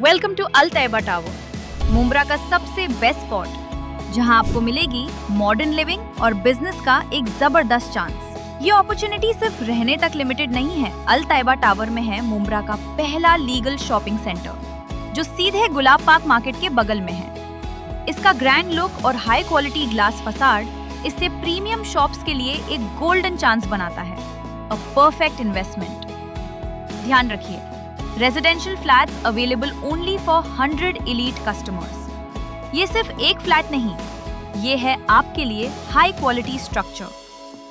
Welcome to Al Tayyaba tower, Mumbra का सबसे best spot, जहां आपको मिलेगी मॉडर्न लिविंग और बिजनेस का एक जबरदस्त चांस। ये अपॉर्चुनिटी सिर्फ रहने तक लिमिटेड नहीं है। अल तैयबा टावर में है मुंब्रा का पहला लीगल शॉपिंग सेंटर, जो सीधे गुलाब पार्क मार्केट के बगल में है। इसका ग्रैंड लुक और हाई क्वालिटी ग्लास फसाड इसे प्रीमियम शॉप्स के लिए एक गोल्डन चांस बनाता है। A perfect investment. ध्यान रखिए, residential flats available only for 100 elite customers. ये सिर्फ एक फ्लैट नहीं, ये है आपके लिए हाई क्वालिटी स्ट्रक्चर,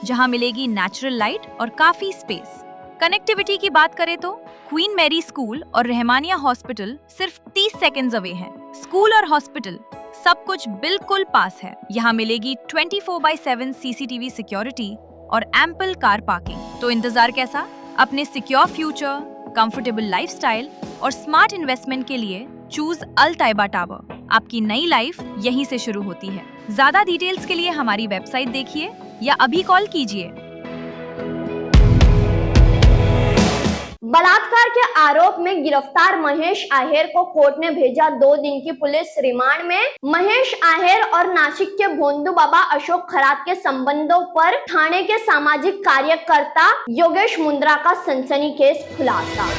जहां मिलेगी नेचुरल लाइट और काफी स्पेस। कनेक्टिविटी की बात करें तो क्वीन मैरी स्कूल और रहमानिया हॉस्पिटल सिर्फ 30 सेकेंड्स अवे है। स्कूल और हॉस्पिटल सब कुछ बिल्कुल पास है। यहाँ मिलेगी 24/7 CCTV सिक्योरिटी और एम्पल कार पार्किंग। तो इंतजार कैसा? अपने सिक्योर फ्यूचर, कंफर्टेबल लाइफस्टाइल और स्मार्ट इन्वेस्टमेंट के लिए चूज अल तैयबा टावर। आपकी नई लाइफ यहीं से शुरू होती है। ज्यादा डिटेल्स के लिए हमारी वेबसाइट देखिए या अभी कॉल कीजिए। बलात्कार के आरोप में गिरफ्तार महेश आहेर को कोर्ट ने भेजा 2 दिन की पुलिस रिमांड में। महेश आहेर और नासिक के भोंदू बाबा अशोक खरात के संबंधों पर थाने के सामाजिक कार्यकर्ता योगेश मुंद्रा का सनसनीखेज खुलासा।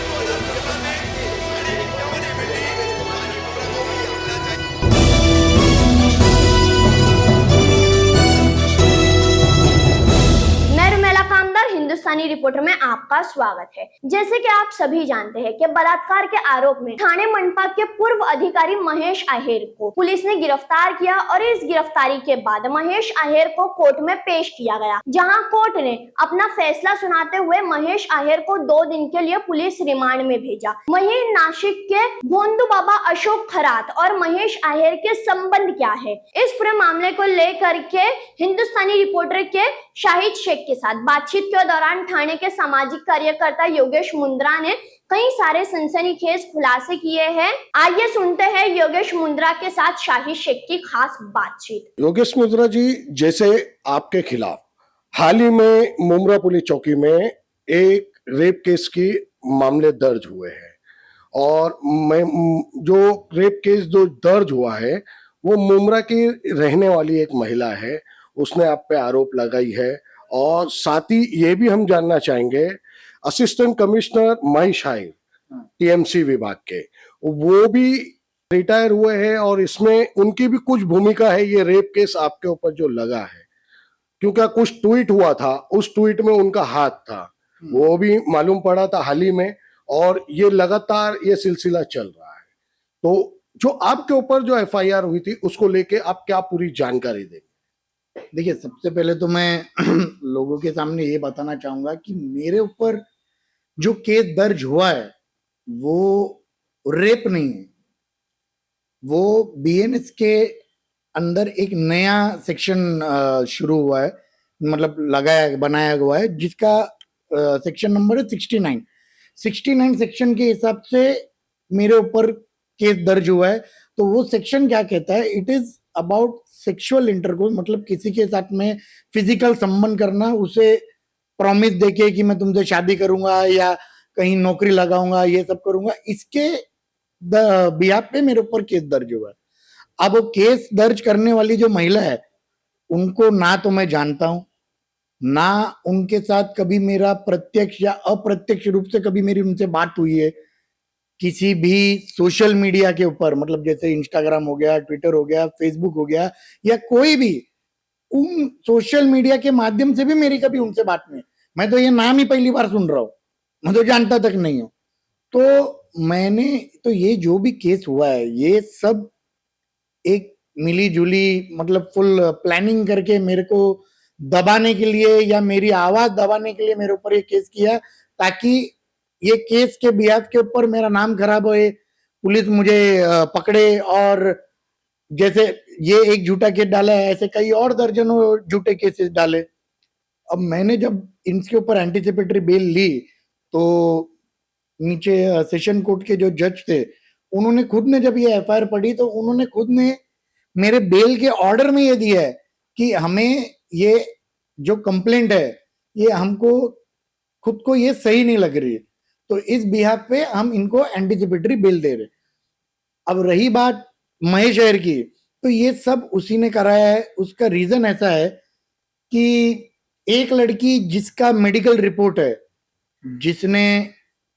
हिंदुस्तानी रिपोर्टर में आपका स्वागत है। जैसे कि आप सभी जानते हैं कि बलात्कार के आरोप में थाने मंडपा के पूर्व अधिकारी महेश आहेर को पुलिस ने गिरफ्तार किया और इस गिरफ्तारी के बाद महेश आहेर को कोर्ट में पेश किया गया, जहां कोर्ट ने अपना फैसला सुनाते हुए महेश आहेर को 2 दिन के लिए पुलिस रिमांड में भेजा। वहीं नासिक के भोंदू बाबा अशोक खरात और महेश आहेर के संबंध क्या है, इस पूरे मामले को लेकर के हिंदुस्तानी रिपोर्टर के शाहिद शेख के साथ बातचीत के दौरान थाने के सामाजिक कार्यकर्ता योगेश मुंद्रा ने कई सारे सनसनीखेज खुलासे किए हैं। आइए सुनते हैं योगेश मुंद्रा के साथ शाहिद शेख की खास बातचीत। योगेश मुंद्रा जी, जैसे आपके खिलाफ हाल ही में मुंब्रा पुलिस चौकी में एक रेप केस की मामले दर्ज हुए हैं और जो रेप केस जो दर्ज हुआ है वो मुंब्रा की रहने वाली एक महिला है, उसने आप पे आरोप लगाई है। और साथ ही ये भी हम जानना चाहेंगे, असिस्टेंट कमिश्नर महेश आहेर TMC विभाग के, वो भी रिटायर हुए हैं और इसमें उनकी भी कुछ भूमिका है ये रेप केस आपके ऊपर जो लगा है, क्योंकि कुछ ट्वीट हुआ था, उस ट्वीट में उनका हाथ था, वो भी मालूम पड़ा था हाल ही में, और ये लगातार ये सिलसिला चल रहा है। तो जो आपके ऊपर जो FIR हुई थी उसको लेके आप क्या पूरी जानकारी देंगे? देखिए, सबसे पहले तो मैं लोगों के सामने ये बताना चाहूंगा कि मेरे ऊपर जो केस दर्ज हुआ है वो रेप नहीं है। वो BNS के अंदर एक नया सेक्शन शुरू हुआ है, मतलब बनाया हुआ है, जिसका सेक्शन नंबर है 69 सेक्शन के हिसाब से मेरे ऊपर केस दर्ज हुआ है। तो वो सेक्शन क्या कहता है, it is about sexual intercourse, मतलब किसी के साथ में फिजिकल संबंध करना, उसे प्रॉमिस देके कि मैं तुमसे शादी करूंगा या कहीं नौकरी लगाऊंगा, ये सब करूंगा, इसके बिहाफ पे मेरे ऊपर केस दर्ज हुआ है। अब वो केस दर्ज करने वाली जो महिला है उनको ना तो मैं जानता हूं, ना उनके साथ कभी मेरा प्रत्यक्ष या अप्रत्यक्ष रूप से कभी मेरी उनसे बात हुई है। किसी भी सोशल मीडिया के ऊपर, मतलब जैसे इंस्टाग्राम हो गया, ट्विटर हो गया, फेसबुक हो गया, या कोई भी उन सोशल मीडिया के माध्यम से भी मेरी कभी उनसे बात नहीं। मैं तो ये नाम ही पहली बार सुन रहा हूँ, मैं तो जानता तक नहीं हूँ। तो मैंने तो ये जो भी केस हुआ है ये सब एक मिली जुली, मतलब फुल प्लानिंग करके मेरे को दबाने के लिए या मेरी आवाज दबाने के लिए मेरे ऊपर ये केस किया, ताकि ये केस के बिहाफ के ऊपर मेरा नाम खराब होए, पुलिस मुझे पकड़े, और जैसे ये एक झूठा केस डाला है ऐसे कई और दर्जनों झूठे केसेस डाले। अब मैंने जब इनके ऊपर एंटीसिपेटरी बेल ली तो नीचे सेशन कोर्ट के जो जज थे उन्होंने खुद ने, जब ये FIR पढ़ी तो उन्होंने खुद ने मेरे बेल के ऑर्डर में ये दिया है कि हमें ये जो कंप्लेंट है ये हमको खुद को ये सही नहीं लग रही है, तो इस बिहाफ पे हम इनको एंटीसिपेटरी बेल दे रहे। अब रही बात महेश अय्यर की, तो ये सब उसी ने कराया है। उसका रीजन ऐसा है कि एक लड़की जिसका मेडिकल रिपोर्ट है, जिसने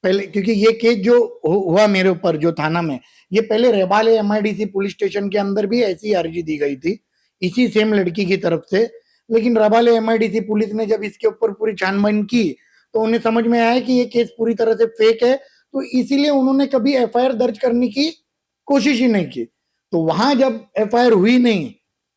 पहले, क्योंकि ये केस जो हुआ मेरे ऊपर जो थाना में, ये पहले रेबाले एमआईडीसी पुलिस स्टेशन के अंदर भी ऐसी अर्जी दी गई थी इसी सेम लड़की की तरफ से। लेकिन रेबाले एमआईडीसी पुलिस ने जब इसके ऊपर पूरी छानबीन की तो उन्हें समझ में आया कि ये केस पूरी तरह से फेक है, तो इसीलिए उन्होंने कभी एफआईआर दर्ज करने की कोशिश ही नहीं की। तो वहां जब एफआईआर हुई नहीं,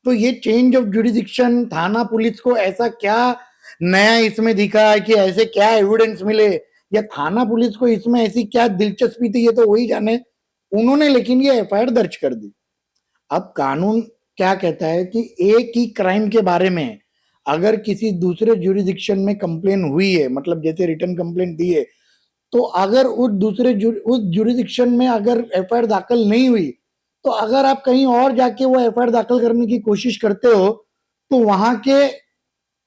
तो ये चेंज ऑफ जुरिडिक्शन, थाना पुलिस को ऐसा क्या नया इसमें दिखा कि ऐसे क्या एविडेंस मिले, या थाना पुलिस को इसमें ऐसी क्या दिलचस्पी थी, ये तो वही जाने। उन्होंने लेकिन ये एफआईआर दर्ज कर दी। अब कानून क्या कहता है कि एक ही क्राइम के बारे में अगर किसी दूसरे जुरिडिक्शन में कंप्लेन हुई है, मतलब जैसे रिटर्न कंप्लेन दी है, तो अगर उस जुरिडिक्शन में अगर एफआईआर दाखिल नहीं हुई, तो अगर आप कहीं और जाके वो एफआईआर दाखिल करने की कोशिश करते हो, तो वहां के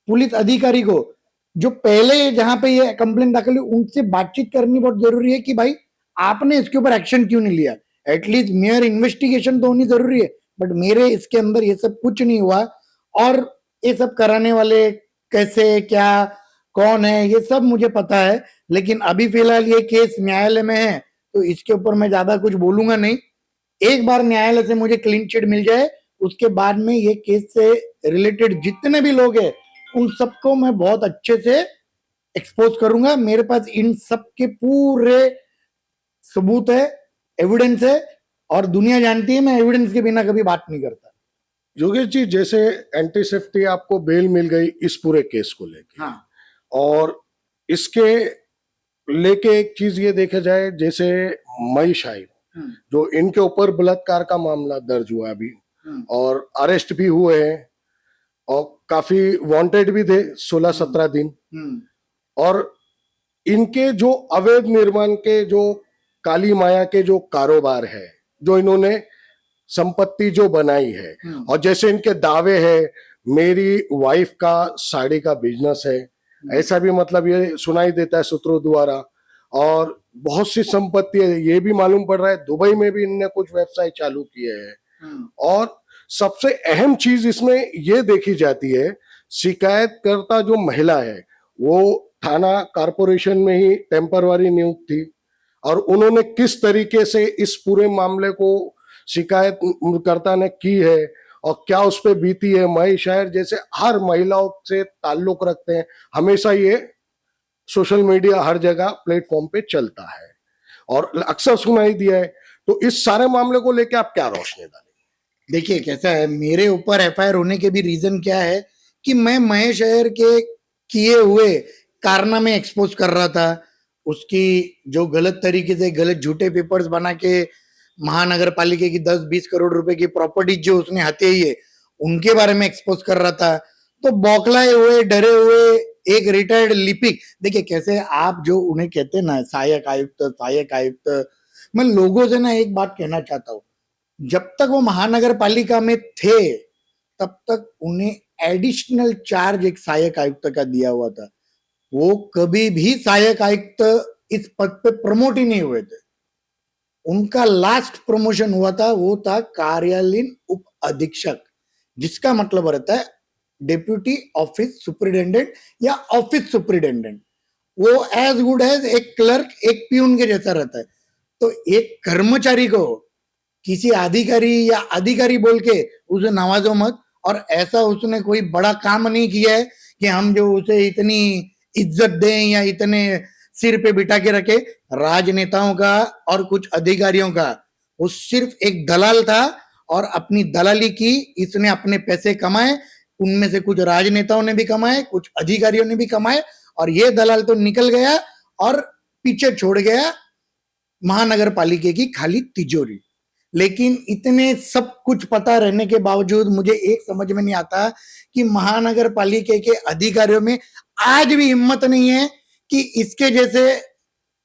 पुलिस अधिकारी को जो पहले जहां पे ये कंप्लेंट दाखिल हुई उनसे बातचीत करनी बहुत जरूरी है कि भाई आपने इसके ऊपर एक्शन क्यों नहीं लिया। एटलीस्ट मेयर इन्वेस्टिगेशन तो होनी जरूरी है, बट मेरे इसके अंदर ये सब कुछ नहीं हुआ। और ये सब कराने वाले कैसे, क्या, कौन है, ये सब मुझे पता है। लेकिन अभी फिलहाल ये केस न्यायालय में है, तो इसके ऊपर मैं ज्यादा कुछ बोलूंगा नहीं। एक बार न्यायालय से मुझे क्लीन चिट मिल जाए, उसके बाद में ये केस से रिलेटेड जितने भी लोग हैं उन सबको मैं बहुत अच्छे से एक्सपोज करूंगा। मेरे पास इन सब के पूरे सबूत है, एविडेंस है, और दुनिया जानती है मैं एविडेंस के बिना कभी बात नहीं करता। योगेश जी, जैसे एंटी सेफ्टी आपको बेल मिल गई इस पूरे केस को लेके, हाँ, और इसके लेके एक चीज ये देखा जाए, जैसे मई शाहिद जो इनके ऊपर बलात्कार का मामला दर्ज हुआ अभी, और अरेस्ट भी हुए हैं और काफी वांटेड भी थे 16-17 दिन, और इनके जो अवैध निर्माण के जो काली माया के जो कारोबार है, जो इन्होंने संपत्ति जो बनाई है, और जैसे इनके दावे हैं मेरी वाइफ का साड़ी का बिजनेस है, ऐसा भी मतलब ये सुनाई देता है सूत्रों द्वारा, और बहुत सी संपत्ति है, ये भी मालूम पड़ रहा है दुबई में भी इनने कुछ व्यवसाय चालू किए हैं। और सबसे अहम चीज इसमें ये देखी जाती है, शिकायतकर्ता जो महिला है वो थाना कॉर्पोरेशन में ही टेम्पररी नियुक्त थी, और उन्होंने किस तरीके से इस पूरे मामले को शिकायतकर्ता ने की है और क्या उस पर बीती है। महेश अय्यर जैसे हर महिलाओं से ताल्लुक रखते हैं, हमेशा ये सोशल मीडिया हर जगह प्लेटफॉर्म पे चलता है और अक्सर सुनाई दिया है। तो इस सारे मामले को लेकर आप क्या रोशनी डालेंगे? देखिए कैसा है, मेरे ऊपर एफआईआर होने के भी रीजन क्या है कि मैं महेश अय्यर के किए हुए कारनामे एक्सपोज कर रहा था। उसकी जो गलत तरीके से गलत झूठे पेपर्स बना के महानगर पालिका की 10-20 करोड़ रुपए की प्रॉपर्टी जो उसने हत्याई है उनके बारे में एक्सपोज कर रहा था। तो बौखलाए हुए, डरे हुए एक रिटायर्ड लिपिक, देखिए कैसे आप जो उन्हें कहते हैं ना सहायक आयुक्त, मैं लोगों से ना एक बात कहना चाहता हूँ, जब तक वो महानगर पालिका में थे तब तक उन्हें एडिशनल चार्ज एक सहायक आयुक्त का दिया हुआ था। वो कभी भी सहायक आयुक्त इस पद पे प्रमोट ही नहीं हुए थे। उनका लास्ट प्रमोशन हुआ था वो था कार्यालयीन उप अधीक्षक, जिसका मतलब रहता है डेप्यूटी ऑफिस सुपरिटेंडेंट या ऑफिस सुपरिटेंडेंट। वो एज गुड एज एक क्लर्क, एक प्यून के जैसा रहता है। तो एक कर्मचारी को किसी अधिकारी या अधिकारी बोल के उसे नवाजो मत। और ऐसा उसने कोई बड़ा काम नहीं किया है कि हम जो उसे इतनी इज्जत दें या इतने सिर पे बिठा के रखे। राजनेताओं का और कुछ अधिकारियों का वो सिर्फ एक दलाल था और अपनी दलाली की इसने अपने पैसे कमाए। उनमें से कुछ राजनेताओं ने भी कमाए, कुछ अधिकारियों ने भी कमाए, और ये दलाल तो निकल गया और पीछे छोड़ गया महानगर पालिका की खाली तिजोरी। लेकिन इतने सब कुछ पता रहने के बावजूद मुझे एक समझ में नहीं आता कि महानगर पालिका के अधिकारियों में आज भी हिम्मत नहीं है कि इसके जैसे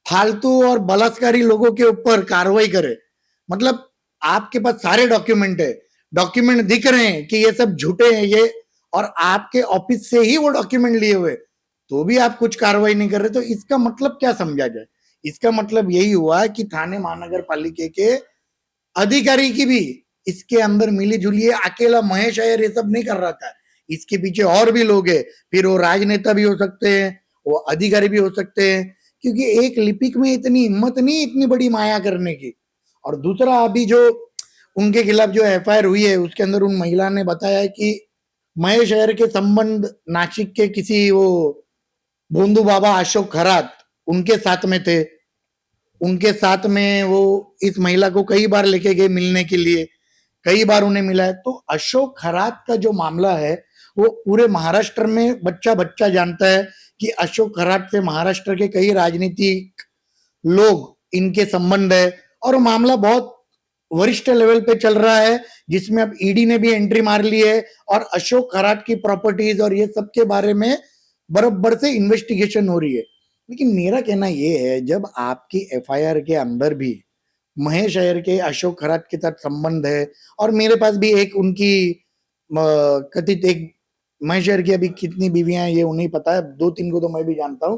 फालतू और बलात्कारी लोगों के ऊपर कार्रवाई करे। मतलब आपके पास सारे डॉक्यूमेंट है, डॉक्यूमेंट दिख रहे हैं कि ये सब झूठे हैं ये, और आपके ऑफिस से ही वो डॉक्यूमेंट लिए हुए, तो भी आप कुछ कार्रवाई नहीं कर रहे। तो इसका मतलब क्या समझा जाए? इसका मतलब यही हुआ कि थाने महानगर पालिका के अधिकारी की भी इसके अंदर मिली जुली है। अकेला महेश अय्यर ये सब नहीं कर रहा था, इसके पीछे और भी लोग हैं। फिर वो राजनेता भी हो सकते हैं, वो अधिकारी भी हो सकते हैं, क्योंकि एक लिपिक में इतनी हिम्मत नहीं इतनी बड़ी माया करने की। और दूसरा, अभी जो उनके खिलाफ जो एफआईआर हुई है उसके अंदर उन महिला ने बताया है कि महेश अय्यर के संबंध नासिक के किसी वो भोंदू बाबा अशोक खरात उनके साथ में थे। उनके साथ में वो इस महिला को कई बार लेके गए मिलने के लिए, कई बार उन्हें मिला है। तो अशोक खरात का जो मामला है वो पूरे महाराष्ट्र में बच्चा बच्चा जानता है कि अशोक खरात से महाराष्ट्र के कई राजनीतिक लोग इनके संबंध है, और मामला बहुत वरिष्ठ लेवल पे चल रहा है, जिसमें अब ईडी ने भी एंट्री मार ली है और अशोक खरात की प्रॉपर्टीज और ये सब के बारे में बराबर से इन्वेस्टिगेशन हो रही है। लेकिन मेरा कहना ये है, जब आपकी एफआईआर के अंदर भी महेश अय्यर के अशोक खरात के साथ संबंध है, और मेरे पास भी एक उनकी कथित एक महेश अय्यर की अभी कितनी बीवियां हैं ये उन्हें पता है, 2-3 को तो मैं भी जानता हूं।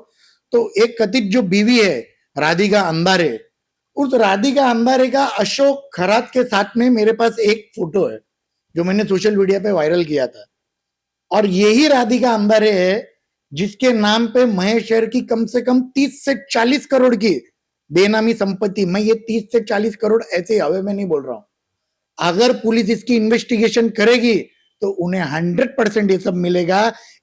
तो एक कथित जो बीवी है राधिका अंधारे, उस राधिका अंधारे का अशोक खरात के साथ में मेरे पास एक फोटो है जो मैंने सोशल मीडिया पे वायरल किया था। और यही राधिका अंधारे है जिसके नाम पे महेश अय्यर की कम से कम 30 से 40 करोड़ की बेनामी संपत्ति। मैं ये 30 से 40 करोड़ ऐसे हवे में नहीं बोल रहा हूं। अगर पुलिस इसकी इन्वेस्टिगेशन करेगी तो उन्हें 100% ये सब मिलेगा।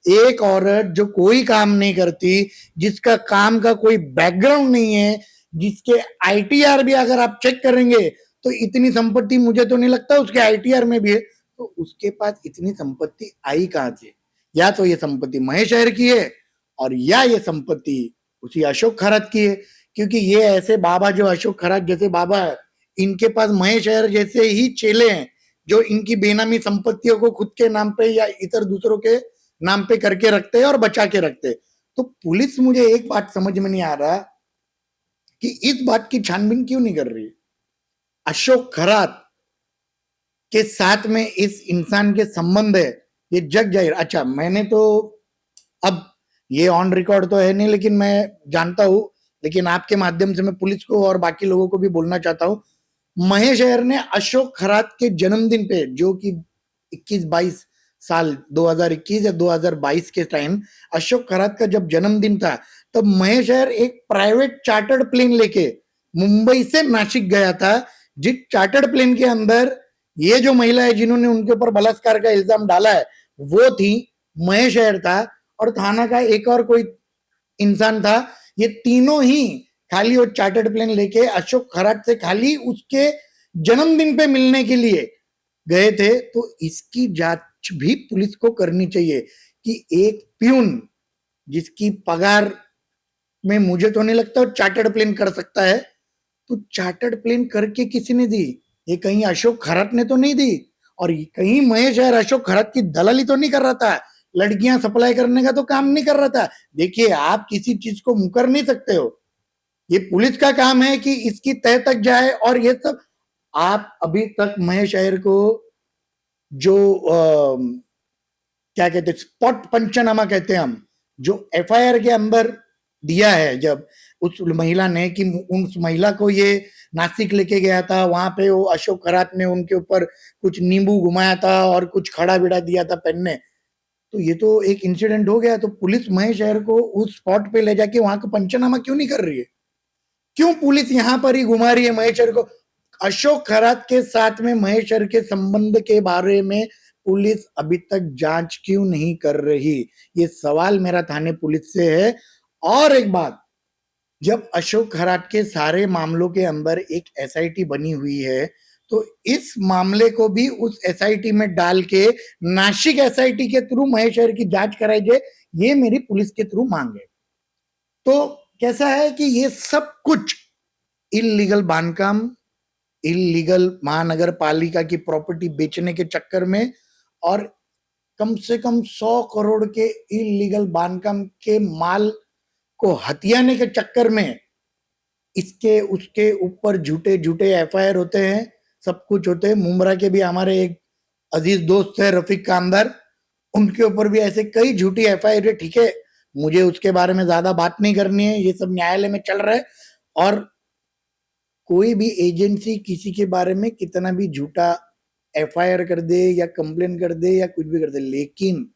एक औरत जो कोई काम नहीं करती, जिसका काम का कोई बैकग्राउंड नहीं है, जिसके आईटीआर भी अगर आप चेक करेंगे तो इतनी संपत्ति मुझे तो नहीं लगता उसके आईटीआर में भी है। तो उसके पास इतनी संपत्ति आई कहां से? या तो ये संपत्ति महेश अय्यर की है और या ये संपत्ति उसी अशोक खरात की है, क्योंकि ये ऐसे बाबा जो अशोक खरात जैसे बाबा है, इनके पास महेश अय्यर जैसे ही चेले हैं जो इनकी बेनामी संपत्तियों को खुद के नाम पे या इतर दूसरों के नाम पे करके रखते हैं और बचा के रखते हैं। तो पुलिस, मुझे एक बात समझ में नहीं आ रहा कि इस बात की छानबीन क्यों नहीं कर रही। अशोक खरात के साथ में इस इंसान के संबंध है, ये जग जाहिर। अच्छा, मैंने तो अब ये ऑन रिकॉर्ड तो है नहीं, लेकिन मैं जानता हूं, लेकिन आपके माध्यम से मैं पुलिस को और बाकी लोगों को भी बोलना चाहता हूं। महेश अय्यर ने अशोक खरात के जन्मदिन पे, जो कि 21-22 साल 2021 या 2022 के टाइम अशोक खरात का जब जन्मदिन था, तब महेश अय्यर एक प्राइवेट चार्टर्ड प्लेन लेके मुंबई से नासिक गया था, जिस चार्टर्ड प्लेन के अंदर ये जो महिला है जिन्होंने उनके ऊपर बलात्कार का इल्जाम डाला है वो थी, महेश अय्यर था और थाना का एक और कोई इंसान था। ये तीनों ही खाली वो चार्टर्ड प्लेन लेके अशोक खरात से खाली उसके जन्मदिन पे मिलने के लिए गए थे। तो इसकी जांच भी पुलिस को करनी चाहिए कि एक प्यून जिसकी पगार में मुझे तो नहीं लगता चार्टर्ड प्लेन कर सकता है, तो चार्टर्ड प्लेन करके किसी ने दी? ये कहीं अशोक खरात ने तो नहीं दी, और कहीं महेश अय्यर अशोक खरात की दलाली तो नहीं कर रहा था, लड़कियां सप्लाई करने का तो काम नहीं कर रहा था। देखिए, आप किसी चीज को मुकर नहीं सकते हो, ये पुलिस का काम है कि इसकी तह तक जाए। और ये सब आप अभी तक महेश अय्यर को जो क्या कहते हैं, स्पॉट पंचनामा कहते हैं हम, जो एफआईआर के अंदर दिया है, जब उस महिला ने कि उस महिला को ये नासिक लेके गया था, वहां पे वो अशोक खरात ने उनके ऊपर कुछ नींबू घुमाया था और कुछ खड़ा बिड़ा दिया था पहनने, तो ये तो एक इंसिडेंट हो गया। तो पुलिस महेश अय्यर को उस स्पॉट पे ले जाके वहां का पंचनामा क्यों नहीं कर रही है? क्यों पुलिस यहां पर ही घुमा रही है महेश अय्यर को? अशोक खरात के साथ में महेश अय्यर के संबंध के बारे में पुलिस अभी तक जांच क्यों नहीं कर रही? ये सवाल मेरा थाने पुलिस से है। और एक बात, जब अशोक खरात के सारे मामलों के अंदर एक एसआईटी बनी हुई है, तो इस मामले को भी उस एसआईटी में डाल के नासिक एसआईटी के थ्रू महेश अय्यर की जांच कराई जाए, ये मेरी पुलिस के थ्रू मांग है। तो कैसा है कि ये सब कुछ इलीगल बांधकाम, इलीगल महानगर पालिका की प्रॉपर्टी बेचने के चक्कर में, और कम से कम 100 करोड़ के इलीगल बांधकाम के माल को हथियाने के चक्कर में इसके उसके ऊपर झूठे झूठे एफआईआर होते हैं, सब कुछ होते हैं। मुंब्रा के भी हमारे एक अजीज दोस्त है रफीक कामदार, उनके ऊपर भी ऐसे कई झूठी एफआईआर है। ठीक है, मुझे उसके बारे में ज्यादा बात नहीं करनी है, ये सब न्यायालय में चल रहा है। और कोई भी एजेंसी किसी के बारे में कितना भी झूठा एफआईआर कर दे या कंप्लेन कर दे या कुछ भी कर दे, लेकिन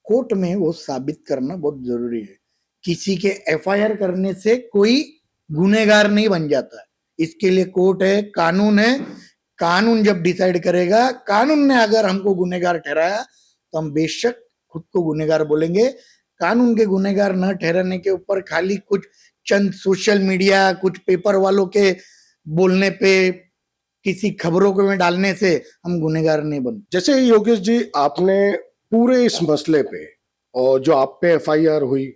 कोर्ट में वो साबित करना बहुत जरूरी है। किसी के एफआईआर करने से कोई गुनहगार नहीं बन जाता है। इसके लिए कोर्ट है, कानून है। कानून जब डिसाइड करेगा, कानून ने अगर हमको गुनहगार ठहराया तो हम बेशक खुद को गुनहगार बोलेंगे। कानून के गुनहगार न ठहराने के ऊपर खाली कुछ चंद सोशल मीडिया, कुछ पेपर वालों के बोलने पे, किसी खबरों को में डालने से हम गुनहगार नहीं बनते। जैसे योगेश जी, आपने पूरे इस मसले पे, और जो आप पे एफआईआर हुई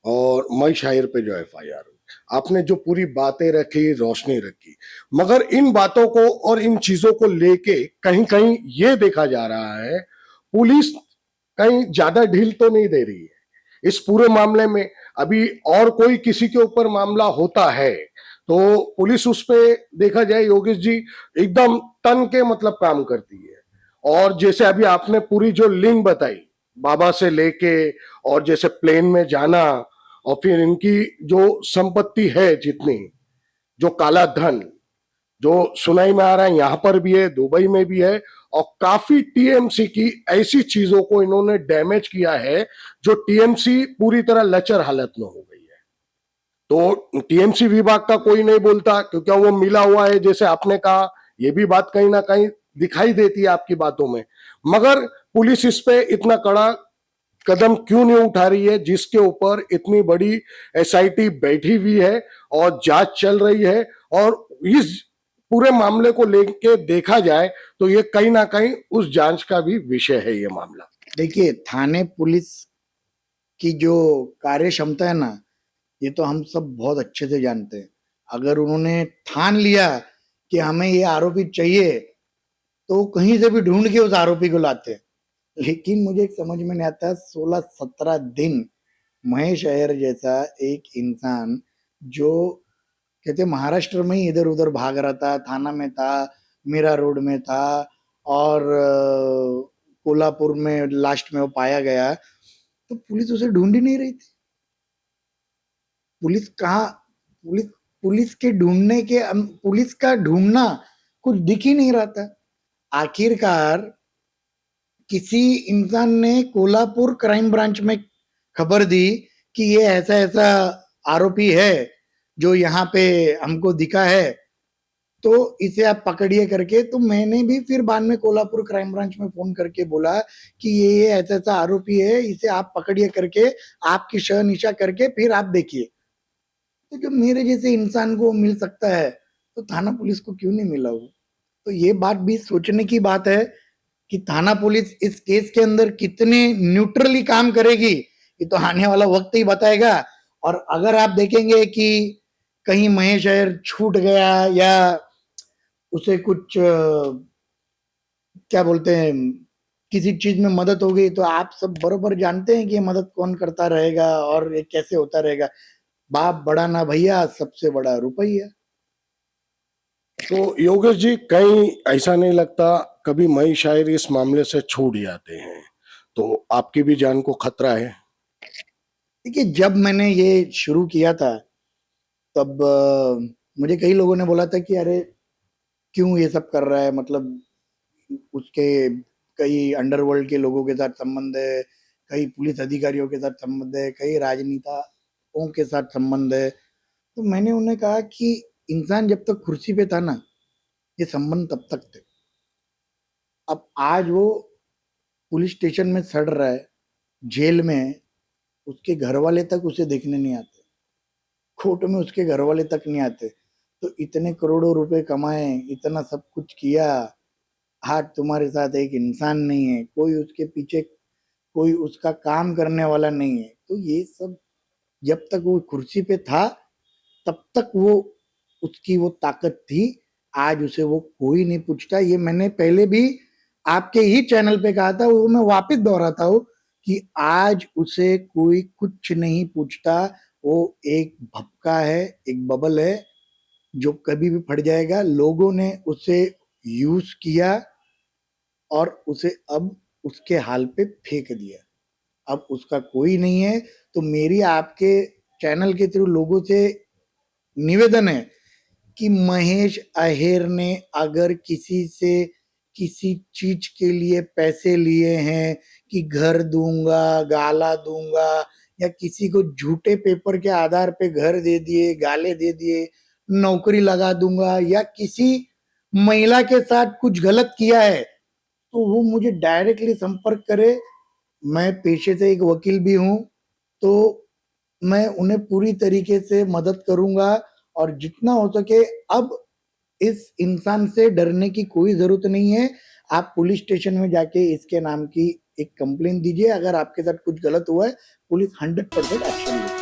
और मई शायर पे जो एफआईआर हुई, आपने जो पूरी बातें रखी, रोशनी रखी, मगर इन बातों को और इन चीजों को लेके कहीं कहीं ये देखा जा रहा है पुलिस कहीं ज्यादा ढील तो नहीं दे रही है इस पूरे मामले में। अभी और कोई किसी के ऊपर मामला होता है तो पुलिस उस पे देखा जाए योगेश जी एकदम तन के मतलब काम करती है। और जैसे अभी आपने पूरी जो लिंक बताई बाबा से लेके, और जैसे प्लेन में जाना, और फिर इनकी जो संपत्ति है जितनी, जो काला धन जो सुनाई में आ रहा है यहां पर भी है, दुबई में भी है, और काफी टीएमसी की ऐसी चीजों को इन्होंने डैमेज किया है जो टीएमसी पूरी तरह लचर हालत में हो गई है। तो टीएमसी विभाग का कोई नहीं बोलता क्योंकि वो मिला हुआ है, जैसे आपने कहा, ये भी बात कहीं ना कहीं दिखाई देती है आपकी बातों में। मगर पुलिस इस पे इतना कड़ा कदम क्यों नहीं उठा रही है, जिसके ऊपर इतनी बड़ी एसआईटी बैठी हुई है और जांच चल रही है। और इस पूरे मामले को लेके देखा जाए तो ये कहीं ना कहीं उस जांच का भी विषय है ये मामला। देखिए, थाने पुलिस की जो कार्य क्षमता है ना, ये तो हम सब बहुत अच्छे से जानते हैं। अगर उन्होंने ठान लिया कि हमें ये आरोपी चाहिए तो कहीं से भी ढूंढ के उस आरोपी को लाते हैं। लेकिन मुझे एक समझ में नहीं आता, 16-17 दिन महेश अय्यर जैसा एक इंसान जो कहते महाराष्ट्र में ही इधर उधर भाग रहा था, थाना में था, मीरा रोड में था, और कोल्हापुर में लास्ट में वो पाया गया, तो पुलिस उसे ढूंढ ही नहीं रही थी। पुलिस कहाँ, पुलिस पुलिस के ढूंढने के पुलिस का ढूंढना कुछ दिख ही नहीं रहा था। आखिरकार किसी इंसान ने कोल्हापुर क्राइम ब्रांच में खबर दी कि ये ऐसा ऐसा आरोपी है जो यहाँ पे हमको दिखा है, तो इसे आप पकड़िए करके। तो मैंने भी फिर बाद में कोल्हापुर क्राइम ब्रांच में फोन करके बोला कि ये ऐसा ऐसा आरोपी है, इसे आप पकड़िए करके, आपकी शहनिशा करके फिर आप देखिए। तो जब मेरे जैसे इंसान को मिल सकता है तो थाना पुलिस को क्यों नहीं मिला वो? तो ये बात भी सोचने की बात है कि थाना पुलिस इस केस के अंदर कितने न्यूट्रली काम करेगी, ये तो आने वाला वक्त ही बताएगा। और अगर आप देखेंगे कि कहीं महेश अय्यर छूट गया या उसे कुछ क्या बोलते हैं, किसी चीज में मदद हो गई, तो आप सब बरोबर जानते हैं कि ये मदद कौन करता रहेगा और ये कैसे होता रहेगा। बाप बड़ा ना भैया, सबसे बड़ा रुपया। तो योगेश जी, कहीं ऐसा नहीं लगता कभी मई शायर इस मामले से छूट जाते हैं तो आपकी भी जान को खतरा है? देखिए, जब मैंने ये शुरू किया था तब मुझे कई लोगों ने बोला था कि अरे क्यों ये सब कर रहा है, मतलब उसके कई अंडरवर्ल्ड के लोगों के साथ संबंध है, कई पुलिस अधिकारियों के साथ संबंध है, कई राजनेताओं के साथ संबंध है। तो मैंने उन्हें कहा कि इंसान जब तक कुर्सी पे था ना, ये संबंध तब तक थे। अब आज वो पुलिस स्टेशन में सड़ रहा है, जेल में है, उसके घर वाले तक उसे देखने नहीं आते, कोर्ट में उसके घर वाले तक नहीं आते। तो इतने करोड़ों रुपए कमाए, इतना सब कुछ किया, आज तुम्हारे साथ एक इंसान नहीं है, कोई उसके पीछे कोई उसका काम करने वाला नहीं है। तो ये सब जब तक वो कुर्सी पे था तब तक वो उसकी वो ताकत थी। आज उसे वो कोई नहीं पूछता। ये मैंने पहले भी आपके ही चैनल पे कहा था, वो मैं वापस दोहराता हूँ कि आज उसे कोई कुछ नहीं पूछता। वो एक भपका है, एक बबल है जो कभी भी फट जाएगा। लोगों ने उसे यूज किया और उसे अब उसके हाल पे फेंक दिया। अब उसका कोई नहीं है। तो मेरी आपके चैनल के थ्रू लोगों से निवेदन है कि महेश अहेर ने अगर किसी से किसी चीज के लिए पैसे लिए हैं कि घर दूंगा, गाला दूंगा, या किसी को झूठे पेपर के आधार पे घर दे दिए, गाले दे दिए, नौकरी लगा दूंगा, या किसी महिला के साथ कुछ गलत किया है, तो वो मुझे डायरेक्टली संपर्क करे। मैं पेशे से एक वकील भी हूँ, तो मैं उन्हें पूरी तरीके से मदद करूंगा। और जितना हो सके, अब इस इंसान से डरने की कोई जरूरत नहीं है। आप पुलिस स्टेशन में जाके इसके नाम की एक कंप्लेन दीजिए। अगर आपके साथ कुछ गलत हुआ है, पुलिस 100% एक्शन लेगी।